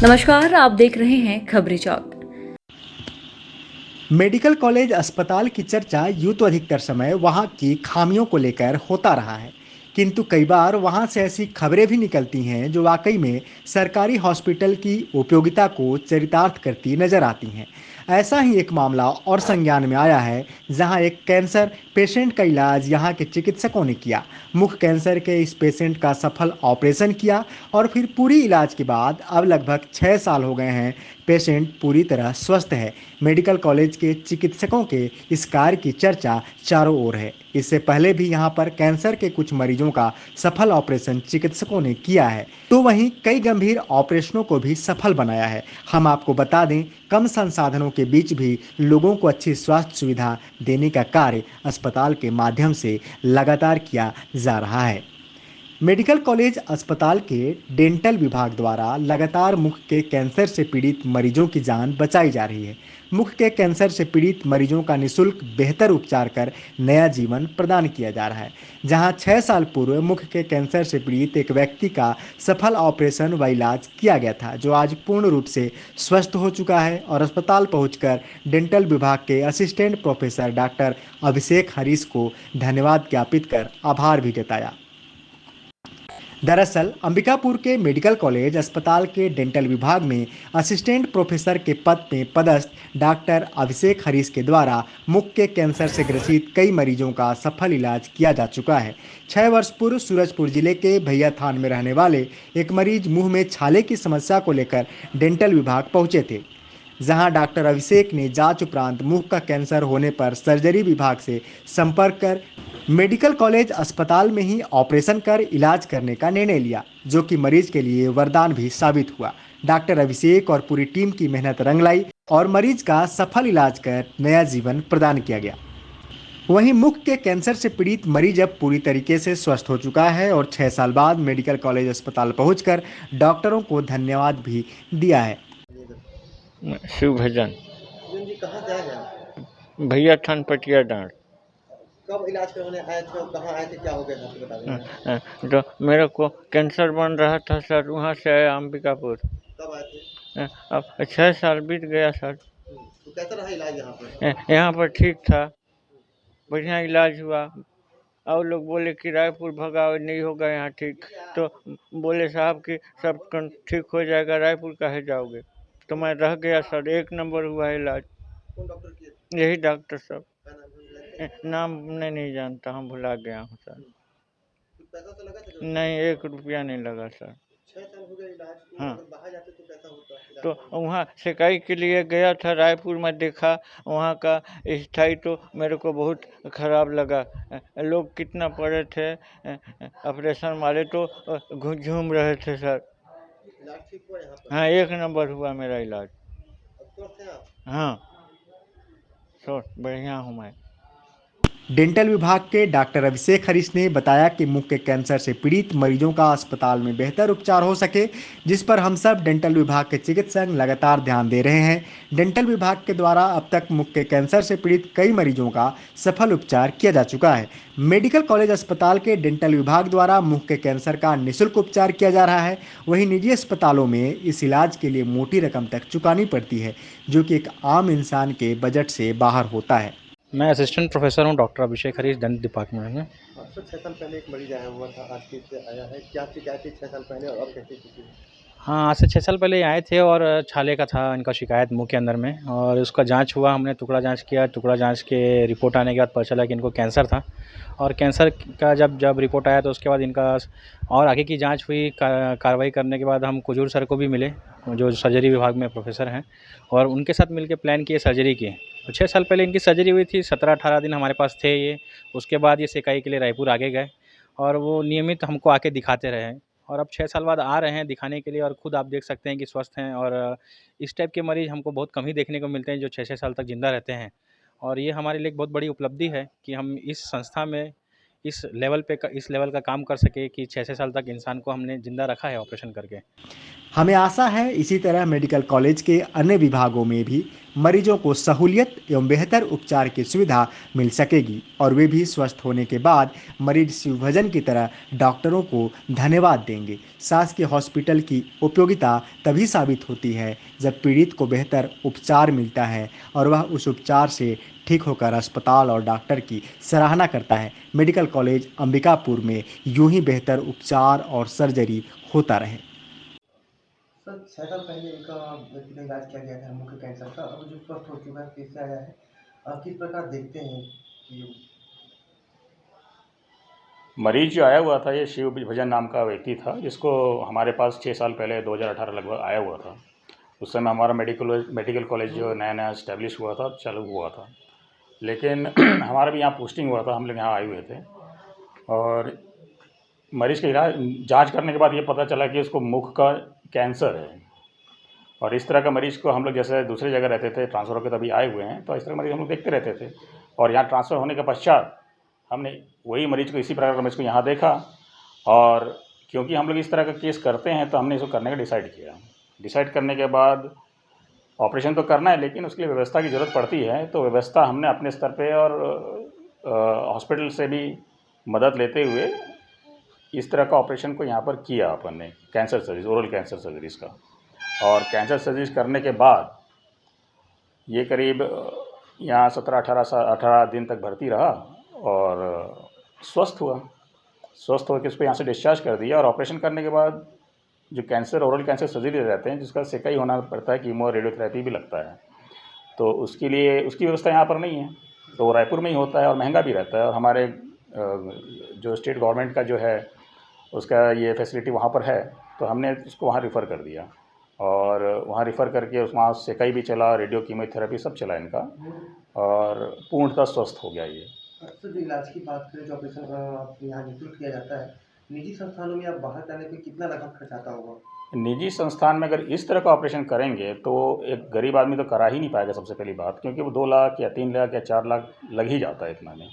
नमस्कार, आप देख रहे हैं खबरी चौक। मेडिकल कॉलेज अस्पताल की चर्चा यूं तो अधिकतर समय वहां की खामियों को लेकर होता रहा है, किंतु कई बार वहां से ऐसी खबरें भी निकलती हैं जो वाकई में सरकारी हॉस्पिटल की उपयोगिता को चरितार्थ करती नजर आती हैं। ऐसा ही एक मामला और संज्ञान में आया है, जहां एक कैंसर पेशेंट का इलाज यहां के चिकित्सकों ने किया। मुख कैंसर के इस पेशेंट का सफल ऑपरेशन किया और फिर पूरी इलाज के बाद अब लगभग 6 साल हो गए हैं, पेशेंट पूरी तरह स्वस्थ है। मेडिकल कॉलेज के चिकित्सकों के इस कार्य की चर्चा चारों ओर है। इससे पहले भी यहाँ पर कैंसर के कुछ मरीजों का सफल ऑपरेशन चिकित्सकों ने किया है, तो वहीं कई गंभीर ऑपरेशनों को भी सफल बनाया है। हम आपको बता दें, कम संसाधनों के बीच भी लोगों को अच्छी स्वास्थ्य सुविधा देने का कार्य अस्पताल के माध्यम से लगातार किया जा रहा है। मेडिकल कॉलेज अस्पताल के डेंटल विभाग द्वारा लगातार मुख के कैंसर से पीड़ित मरीजों की जान बचाई जा रही है। मुख के कैंसर से पीड़ित मरीजों का निःशुल्क बेहतर उपचार कर नया जीवन प्रदान किया जा रहा है। जहां 6 साल पूर्व मुख के कैंसर से पीड़ित एक व्यक्ति का सफल ऑपरेशन व इलाज किया गया था, जो आज पूर्ण रूप से स्वस्थ हो चुका है और अस्पताल पहुंचकर डेंटल विभाग के असिस्टेंट प्रोफेसर डॉक्टर अभिषेक हरीश को धन्यवाद ज्ञापित कर आभार भी जताया। दरअसल अंबिकापुर के मेडिकल कॉलेज अस्पताल के डेंटल विभाग में असिस्टेंट प्रोफेसर के पद में पदस्थ डॉक्टर अभिषेक हरीश के द्वारा मुख के कैंसर से ग्रसित कई मरीजों का सफल इलाज किया जा चुका है। 6 वर्ष पूर्व सूरजपुर जिले के भैया थान में रहने वाले एक मरीज मुंह में छाले की समस्या को लेकर डेंटल विभाग पहुंचे थे, जहां डॉक्टर अभिषेक ने जांच उपरांत मुंह का कैंसर होने पर सर्जरी विभाग से संपर्क कर मेडिकल कॉलेज अस्पताल में ही ऑपरेशन कर इलाज करने का निर्णय लिया, जो कि मरीज के लिए वरदान भी साबित हुआ। डॉक्टर अभिषेक और पूरी टीम की मेहनत रंग लाई और मरीज का सफल इलाज कर नया जीवन प्रदान किया गया। वहीं मुख के कैंसर से पीड़ित मरीज अब पूरी तरीके से स्वस्थ हो चुका है और 6 साल बाद मेडिकल कॉलेज अस्पताल पहुंचकर डॉक्टरों को धन्यवाद भी दिया है। शिव भजन जी कहाँ से आए हैं आप? भैया थान पटिया डांट। कब इलाज करवाने आए थे और कहाँ आए थे, क्या हो गया था आपको बता देंगे? तो मेरे को कैंसर बन रहा था सर, वहाँ से आया अंबिकापुर। कब आए थे? अब 6 साल बीत गया सर। तो कैसा रहा इलाज यहाँ पर? यहाँ पर ठीक था, बढ़िया इलाज हुआ। और लोग बोले कि रायपुर भगाओ, नहीं होगा यहाँ ठीक। तो बोले साहब कि सब ठीक हो जाएगा, रायपुर काहे जाओगे। तो मैं रह गया सर, 1 नंबर हुआ इलाज। कौन डॉक्टर किए थे? यही डॉक्टर साहब। क्या नाम है उनका? नाम मैं नहीं जानता, हम भुला गया हूँ सर। कुछ पैसा तो लगा था नहीं, 1 रुपया नहीं लगा सर। 6 साल हो गए इलाज को, हाँ, अगर बाहर जाते तो कैसा होता इलाज तो करवाने? वहाँ सिकाई के लिए गया था, रायपुर में देखा, वहाँ का स्थाई तो मेरे को बहुत ख़राब लगा। लोग कितना पड़े थे, ऑपरेशन वाले तो झूम रहे थे सर। इलाज ठीक हुआ यहाँ पर? हाँ, 1 नंबर हुआ मेरा इलाज। अब स्वस्थ हैं आप? हाँ, सो बढ़िया हूँ मैं। डेंटल विभाग के डॉक्टर अभिषेक हरीश ने बताया कि मुख के कैंसर से पीड़ित मरीजों का अस्पताल में बेहतर उपचार हो सके, जिस पर हम सब डेंटल विभाग के चिकित्सक लगातार ध्यान दे रहे हैं। डेंटल विभाग के द्वारा अब तक मुख के कैंसर से पीड़ित कई मरीजों का सफल उपचार किया जा चुका है। मेडिकल कॉलेज अस्पताल के डेंटल विभाग द्वारा मुख के कैंसर का निःशुल्क उपचार किया जा रहा है। वहीं निजी अस्पतालों में इस इलाज के लिए मोटी रकम तक चुकानी पड़ती है, जो कि एक आम इंसान के बजट से बाहर होता है। मैं असिस्टेंट प्रोफेसर हूँ डॉक्टर अभिषेक हरीश, दंत डिपार्टमेंट में। सर 6 साल पहले एक मरीज आया हुआ था, आज किस से आया है, क्या शिकायत थी 6 साल पहले और अब कैसी स्थिति है? हाँ, आज से 6 साल पहले ये आए थे और छाले का था इनका शिकायत मुँह के अंदर में, और उसका जांच हुआ। हमने टुकड़ा जांच किया, टुकड़ा जांच के रिपोर्ट आने के बाद पता चला कि इनको कैंसर था। और कैंसर का जब रिपोर्ट आया तो उसके बाद इनका और आगे की जांच हुई। कार्रवाई करने के बाद हम कुजूर सर को भी मिले, जो सर्जरी विभाग में प्रोफेसर हैं, और उनके साथ मिलकर प्लान किए सर्जरी की। तो 6 साल पहले इनकी सर्जरी हुई थी, 17-18 दिन हमारे पास थे ये। उसके बाद ये सेकाई के लिए रायपुर आगे गए और वो नियमित हमको आके दिखाते रहे। और अब 6 साल बाद आ रहे हैं दिखाने के लिए, और खुद आप देख सकते हैं कि स्वस्थ हैं। और इस टाइप के मरीज़ हमको बहुत कम ही देखने को मिलते हैं जो 6-6 साल तक ज़िंदा रहते हैं। और ये हमारे लिए एक बहुत बड़ी उपलब्धि है कि हम इस संस्था में इस लेवल का काम कर सके कि 6-6 साल तक इंसान को हमने ज़िंदा रखा है ऑपरेशन करके। हमें आशा है इसी तरह मेडिकल कॉलेज के अन्य विभागों में भी मरीजों को सहूलियत एवं बेहतर उपचार की सुविधा मिल सकेगी और वे भी स्वस्थ होने के बाद मरीज शिवभजन की तरह डॉक्टरों को धन्यवाद देंगे। शासकीय हॉस्पिटल की उपयोगिता तभी साबित होती है जब पीड़ित को बेहतर उपचार मिलता है और वह उस उपचार से ठीक होकर अस्पताल और डॉक्टर की सराहना करता है। मेडिकल कॉलेज अंबिकापुर में यूं ही बेहतर उपचार और सर्जरी होता रहे। सर 6 साल पहले एक व्यक्ति का इलाज किया गया था मुंह के कैंसर का, अब जो स्वस्थ हो चुका है फिर से आया है। किस प्रकार देखते हैं कि मरीज जो आया हुआ था ये शिव भजन नाम का व्यक्ति था, जिसको हमारे पास 6 साल पहले 2018 लगभग आया हुआ था। उस समय हमारा मेडिकल कॉलेज जो नया नया इस्टेब्लिश हुआ था, चालू हुआ था, लेकिन हमारा भी यहाँ पोस्टिंग हुआ था, हम लोग यहाँ आए हुए थे और मरीज का इलाज जांच करने के बाद ये पता चला कि उसको मुख का कैंसर है। और इस तरह का मरीज़ को हम लोग जैसे दूसरी जगह रहते थे, ट्रांसफ़र होकर तभी आए हुए हैं, तो इस तरह मरीज़ हम लोग देखते रहते थे। और यहाँ ट्रांसफ़र होने के पश्चात हमने वही मरीज़ को, इसी प्रकार का मरीज़ को यहाँ देखा और क्योंकि हम लोग इस तरह का केस करते हैं तो हमने इसको करने का डिसाइड किया। डिसाइड करने के बाद ऑपरेशन तो करना है, लेकिन उसके लिए व्यवस्था की ज़रूरत पड़ती है, तो व्यवस्था हमने अपने स्तर पे और हॉस्पिटल से भी मदद लेते हुए इस तरह का ऑपरेशन को यहाँ पर किया अपन ने, cancer surgery, oral cancer surgeries का। और कैंसर सर्जरीज करने के बाद ये करीब यहाँ 17-18 दिन तक भर्ती रहा और स्वस्थ हुआ। स्वस्थ होकर उसको यहाँ से डिस्चार्ज कर दिया और ऑपरेशन करने के बाद जो कैंसर, ओरल कैंसर सर्जरी रहते हैं, जिसका सेकाई होना पड़ता है, कीमो रेडियोथेरेपी भी लगता है, तो उसके लिए उसकी व्यवस्था यहाँ पर नहीं है, तो वो रायपुर में ही होता है और महंगा भी रहता है। और हमारे जो स्टेट गवर्नमेंट का जो है उसका ये फैसिलिटी वहाँ पर है, तो हमने उसको वहाँ रेफ़र कर दिया और वहाँ रेफ़र करके वहाँ सेकाई भी चला, रेडियो कीमोथेरेपी सब चला इनका और पूर्णतः स्वस्थ हो गया ये। सर जो इलाज की बात करें, जो ऑपरेशन यहाँ निःशुल्क किया जाता है, निजी संस्थानों में आप बाहर जाने पे कितना लगभग खर्च आता होगा? निजी संस्थान में अगर इस तरह का ऑपरेशन करेंगे तो एक गरीब आदमी तो करा ही नहीं पाएगा सबसे पहली बात, क्योंकि वो 2 लाख या 3 लाख या 4 लाख लग ही जाता है इतना में।